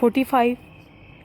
45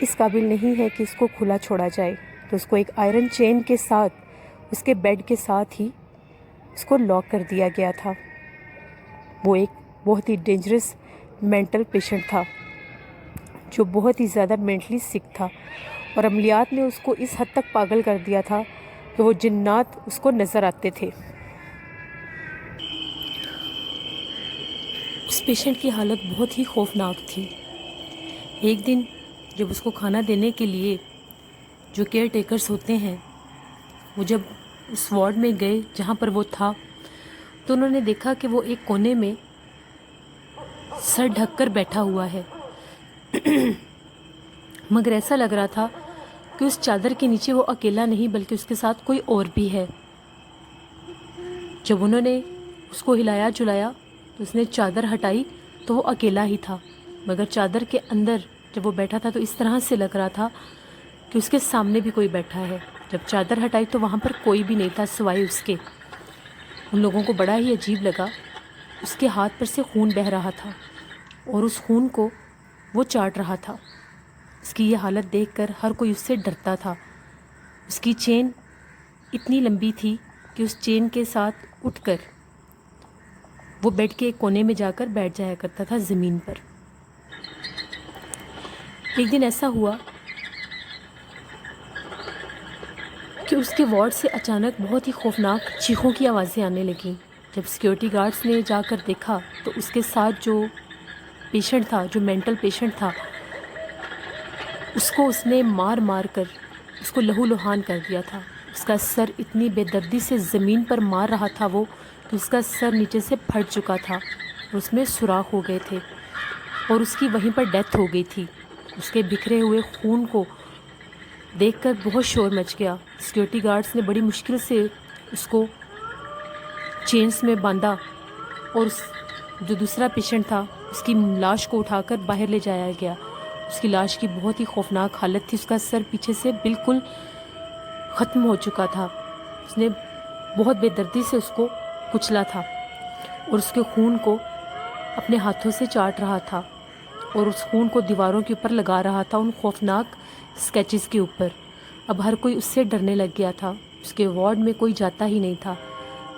اس قابل نہیں ہے کہ اس کو کھلا چھوڑا جائے، تو اس کو ایک آئرن چین کے ساتھ اس کے بیڈ کے ساتھ ہی اس کو لاک کر دیا گیا تھا۔ وہ ایک بہت ہی ڈینجرس مینٹل پیشنٹ تھا جو بہت ہی زیادہ مینٹلی سک تھا، اور عملیات نے اس کو اس حد تک پاگل کر دیا تھا کہ وہ جنات اس کو نظر آتے تھے۔ اس پیشنٹ کی حالت بہت ہی خوفناک تھی۔ ایک دن جب اس کو کھانا دینے کے لیے جو کیئر ٹیکرز ہوتے ہیں وہ جب اس وارڈ میں گئے جہاں پر وہ تھا، تو انہوں نے دیکھا کہ وہ ایک کونے میں سر ڈھک کر بیٹھا ہوا ہے، مگر ایسا لگ رہا تھا کہ اس چادر کے نیچے وہ اکیلا نہیں بلکہ اس کے ساتھ کوئی اور بھی ہے۔ جب انہوں نے اس کو ہلایا جلایا تو اس نے چادر ہٹائی تو وہ اکیلا ہی تھا، مگر چادر کے اندر جب وہ بیٹھا تھا تو اس طرح سے لگ رہا تھا کہ اس کے سامنے بھی کوئی بیٹھا ہے۔ جب چادر ہٹائی تو وہاں پر کوئی بھی نہیں تھا سوائے اس کے۔ ان لوگوں کو بڑا ہی عجیب لگا، اس کے ہاتھ پر سے خون بہہ رہا تھا اور اس خون کو وہ چاٹ رہا تھا۔ اس کی یہ حالت دیکھ کر ہر کوئی اس سے ڈرتا تھا۔ اس کی چین اتنی لمبی تھی کہ اس چین کے ساتھ اٹھ کر وہ بیڈ کے ایک کونے میں جا کر بیٹھ جایا کرتا تھا زمین پر۔ ایک دن ایسا ہوا کہ اس کے وارڈ سے اچانک بہت ہی خوفناک چیخوں کی آوازیں آنے لگیں۔ جب سیکیورٹی گارڈز نے جا کر دیکھا تو اس کے ساتھ جو پیشنٹ تھا، جو مینٹل پیشنٹ تھا، اس نے مار مار کر اس کو لہو لہان کر دیا تھا۔ اس کا سر اتنی بے دردی سے زمین پر مار رہا تھا وہ کہ اس کا سر نیچے سے پھٹ چکا تھا اور اس میں سوراخ ہو گئے تھے اور اس کی وہیں پر ڈیتھ ہو گئی تھی۔ اس کے بکھرے ہوئے خون کو دیکھ کر بہت شور مچ گیا۔ سیکیورٹی گارڈز نے بڑی مشکل سے اس کو چینز میں باندھا اور جو دوسرا پیشنٹ تھا اس کی لاش کو اٹھا کر باہر لے جایا گیا۔ اس کی لاش کی بہت ہی خوفناک حالت تھی، اس کا سر پیچھے سے بالکل ختم ہو چکا تھا۔ اس نے بہت بے دردی سے اس کو کچلا تھا اور اس کے خون کو اپنے ہاتھوں سے چاٹ رہا تھا اور اس خون کو دیواروں کے اوپر لگا رہا تھا، ان خوفناک اسکیچز کے اوپر۔ اب ہر کوئی اس سے ڈرنے لگ گیا تھا۔ اس کے وارڈ میں کوئی جاتا ہی نہیں تھا۔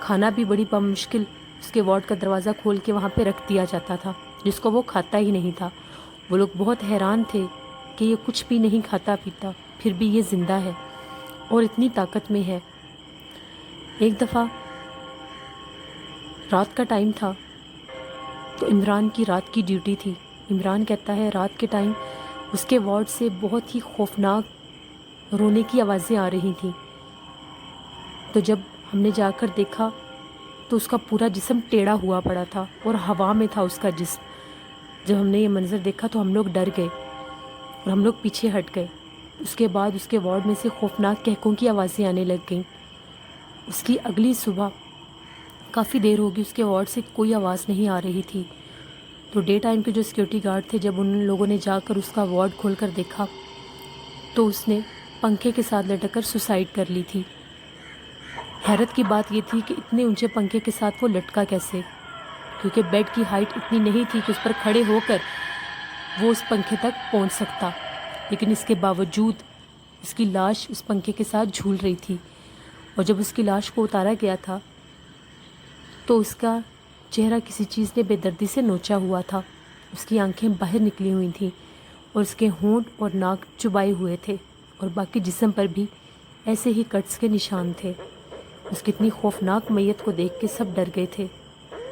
کھانا بھی بڑی بمشکل اس کے وارڈ کا دروازہ کھول کے وہاں پہ رکھ دیا جاتا تھا، جس کو وہ کھاتا ہی نہیں تھا۔ وہ لوگ بہت حیران تھے کہ یہ کچھ بھی نہیں کھاتا پیتا، پھر بھی یہ زندہ ہے اور اتنی طاقت میں ہے۔ ایک دفعہ رات کا ٹائم تھا تو عمران کی رات کی ڈیوٹی تھی۔ عمران کہتا ہے رات کے ٹائم اس کے وارڈ سے بہت ہی خوفناک رونے کی آوازیں آ رہی تھیں، تو جب ہم نے جا کر دیکھا تو اس کا پورا جسم ٹیڑھا ہوا پڑا تھا اور ہوا میں تھا اس کا جسم۔ جب ہم نے یہ منظر دیکھا تو ہم لوگ ڈر گئے اور ہم لوگ پیچھے ہٹ گئے۔ اس کے بعد اس کے وارڈ میں سے خوفناک کہکوں کی آوازیں آنے لگ گئیں۔ اس کی اگلی صبح کافی دیر ہوگی اس کے وارڈ سے کوئی آواز نہیں آ رہی تھی، تو ڈے ٹائم کے جو سیکیورٹی گارڈ تھے جب ان لوگوں نے جا کر اس کا وارڈ کھول کر دیکھا تو اس نے پنکھے کے ساتھ لٹک کر سوسائڈ کر لی تھی۔ حیرت کی بات یہ تھی کہ اتنے اونچے پنکھے کے ساتھ وہ لٹکا کیسے، کیونکہ بیڈ کی ہائٹ اتنی نہیں تھی کہ اس پر کھڑے ہو کر وہ اس پنکھے تک پہنچ سکتا، لیکن اس کے باوجود اس کی لاش اس پنکھے کے ساتھ جھول رہی تھی۔ اور جب اس کی لاش کو اتارا گیا تھا تو اس کا چہرہ کسی چیز نے بے دردی سے نوچا ہوا تھا، اس کی آنکھیں باہر نکلی ہوئی تھیں اور اس کے ہونٹ اور ناک چبائے ہوئے تھے اور باقی جسم پر بھی ایسے ہی کٹس کے نشان تھے۔ اس کی اتنی خوفناک میت کو دیکھ کے سب ڈر گئے تھے۔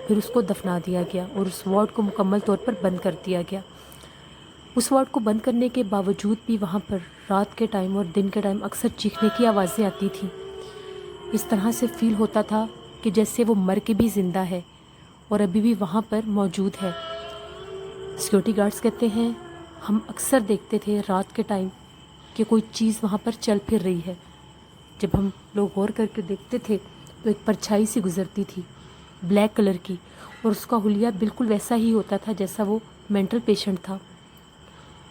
پھر اس کو دفنا دیا گیا اور اس وارڈ کو مکمل طور پر بند کر دیا گیا۔ اس وارڈ کو بند کرنے کے باوجود بھی وہاں پر رات کے ٹائم اور دن کے ٹائم اکثر چیخنے کی آوازیں آتی تھیں۔ اس طرح سے فیل ہوتا تھا کہ جیسے وہ مر کے بھی زندہ ہے اور ابھی بھی وہاں پر موجود ہے۔ سیکیورٹی گارڈز کہتے ہیں ہم اکثر دیکھتے تھے رات کے ٹائم کہ کوئی چیز وہاں پر چل پھر رہی ہے۔ جب ہم لوگ غور کر کے دیکھتے تھے تو ایک پرچھائی سی گزرتی تھی بلیک کلر کی، اور اس کا حلیہ بالکل ویسا ہی ہوتا تھا جیسا وہ مینٹل پیشنٹ تھا۔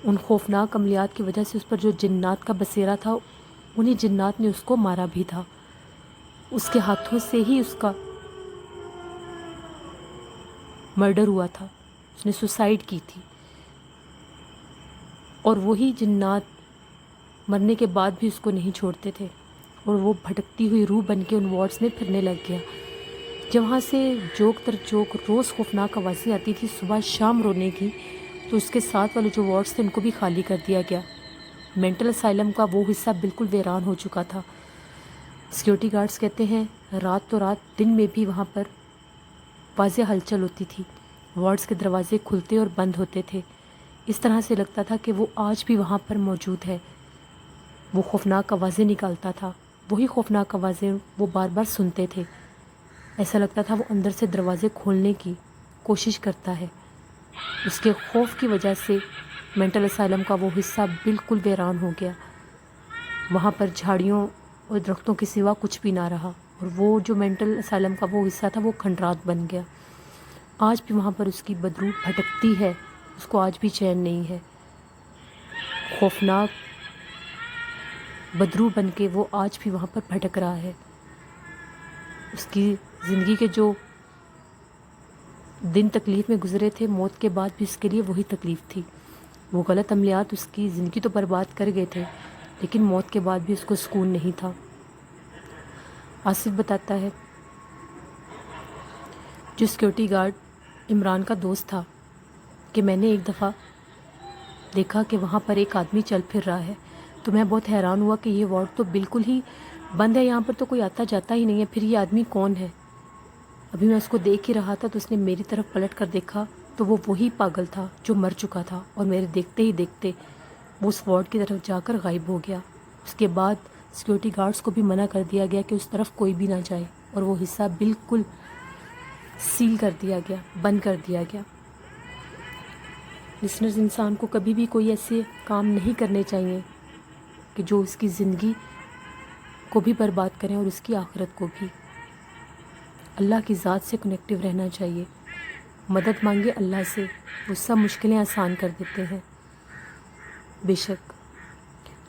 ان خوفناک عملیات کی وجہ سے اس پر جو جنات کا بسیرا تھا، انہی جنات نے اس کو مارا بھی تھا۔ اس کے ہاتھوں سے ہی اس کا مرڈر ہوا تھا، اس نے سوسائڈ کی تھی۔ اور وہی جنات مرنے کے بعد بھی اس کو نہیں چھوڑتے تھے اور وہ بھٹکتی ہوئی روح بن کے ان وارڈز میں پھرنے لگ گیا. جب وہاں سے جوک تر جوک روز خوفناک آوازیں آتی تھی صبح شام رونے کی، تو اس کے ساتھ والے جو وارڈز تھے ان کو بھی خالی کر دیا گیا. مینٹل اسائلم کا وہ حصہ بالکل ویران ہو چکا تھا. سیکیورٹی گارڈز کہتے ہیں رات تو رات دن میں بھی وہاں پر واضح ہلچل ہوتی تھی. وارڈز کے دروازے کھلتے اور بند ہوتے تھے. اس طرح سے لگتا تھا کہ وہ آج بھی وہاں پر موجود ہے. وہ خوفناک آوازیں نکالتا تھا. وہی خوفناک آوازیں وہ بار بار سنتے تھے. ایسا لگتا تھا وہ اندر سے دروازے کھولنے کی کوشش کرتا ہے. اس کے خوف کی وجہ سے مینٹل اسائلم کا وہ حصہ بالکل ویران ہو گیا. وہاں پر جھاڑیوں اور درختوں کے سوا کچھ بھی نہ رہا اور وہ جو مینٹل اسائلم کا وہ حصہ تھا وہ کھنڈرات بن گیا. آج بھی وہاں پر اس کی بدروح بھٹکتی ہے. اس کو آج بھی چین نہیں ہے. خوفناک بدروح بن کے وہ آج بھی وہاں پر بھٹک رہا ہے. اس کی زندگی کے جو دن تکلیف میں گزرے تھے، موت کے بعد بھی اس کے لیے وہی تکلیف تھی. وہ غلط عملیات اس کی زندگی تو برباد کر گئے تھے، لیکن موت کے بعد بھی اس کو سکون نہیں تھا. آصف بتاتا ہے جو سیکیورٹی گارڈ عمران کا دوست تھا کہ میں نے ایک دفعہ دیکھا کہ وہاں پر ایک آدمی چل پھر رہا ہے، تو میں بہت حیران ہوا کہ یہ وارڈ تو بالکل ہی بند ہے، یہاں پر تو کوئی آتا جاتا ہی نہیں ہے، پھر یہ آدمی کون ہے؟ ابھی میں اس کو دیکھ ہی رہا تھا تو اس نے میری طرف پلٹ کر دیکھا تو وہ وہی پاگل تھا جو مر چکا تھا، اور میرے دیکھتے ہی دیکھتے وہ اس وارڈ کی طرف جا کر غائب ہو گیا. اس کے بعد سیکیورٹی گارڈز کو بھی منع کر دیا گیا کہ اس طرف کوئی بھی نہ جائے، اور وہ حصہ بالکل سیل کر دیا گیا، بند کر دیا گیا. لسنرز، انسان کو کبھی بھی کوئی ایسے کام نہیں کرنے چاہیے کہ جو اس کی زندگی کو بھی برباد کریں اور اس کی آخرت کو بھی. اللہ کی ذات سے کنیکٹیو رہنا چاہیے. مدد مانگے اللہ سے، وہ سب مشکلیں آسان کر دیتے ہیں. بے شک.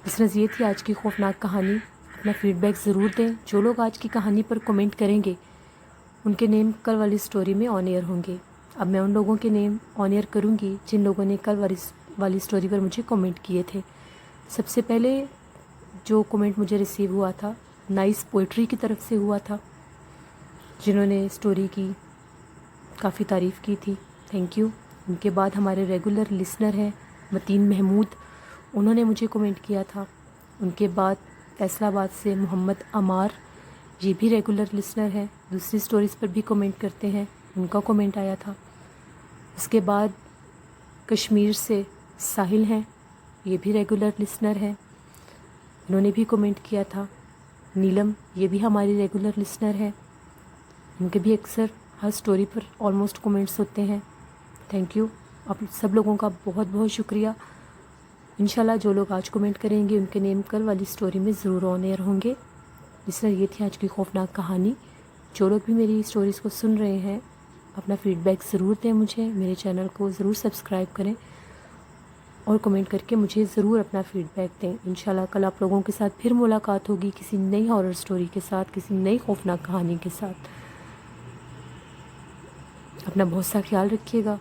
لسنرز، یہ تھی آج کی خوفناک کہانی. اپنا فیڈ بیک ضرور دیں. جو لوگ آج کی کہانی پر کومنٹ کریں گے ان کے نیم کل والی سٹوری میں آن ایئر ہوں گے. اب میں ان لوگوں کے نیم آن ایئر کروں گی جن لوگوں نے کل والی سٹوری پر مجھے کومنٹ کیے تھے. سب سے پہلے جو کومنٹ مجھے ریسیو ہوا تھا نائس پوئٹری کی طرف سے ہوا تھا، جنہوں نے سٹوری کی کافی تعریف کی تھی. Thank you. ان کے بعد ہمارے ریگولر لسنر ہیں متین محمود، انہوں نے مجھے کومنٹ کیا تھا. ان کے بعد فیصل آباد سے محمد عمار، یہ بھی ریگولر لسنر ہیں، دوسری سٹوریز پر بھی کومنٹ کرتے ہیں، ان کا کومنٹ آیا تھا. اس کے بعد کشمیر سے ساحل ہیں، یہ بھی ریگولر لسنر ہیں، انہوں نے بھی کومنٹ کیا تھا. نیلم، یہ بھی ہماری ریگولر لسنر ہے، ان کے بھی اکثر ہر سٹوری پر آلموسٹ کومنٹس ہوتے ہیں. Thank you. آپ سب لوگوں کا بہت بہت شکریہ. انشاءاللہ جو لوگ آج کومنٹ کریں گے ان کے نیم کل والی سٹوری میں ضرور آن ایئر ہوں گے. اس طرح یہ تھی آج کی خوفناک کہانی. جو لوگ بھی میری سٹوریز کو سن رہے ہیں اپنا فیڈ بیک ضرور دیں مجھے. میرے چینل کو ضرور سبسکرائب کریں اور کمنٹ کر کے مجھے ضرور اپنا فیڈ بیک دیں. انشاءاللہ کل آپ لوگوں کے ساتھ پھر ملاقات ہوگی کسی نئی ہارر سٹوری کے ساتھ، کسی نئی خوفناک کہانی کے ساتھ. اپنا بہت سا خیال رکھیے گا،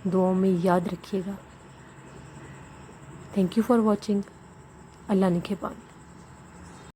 دعاؤں میں یاد رکھیے گا. Thank you for watching. اللہ نگہبان.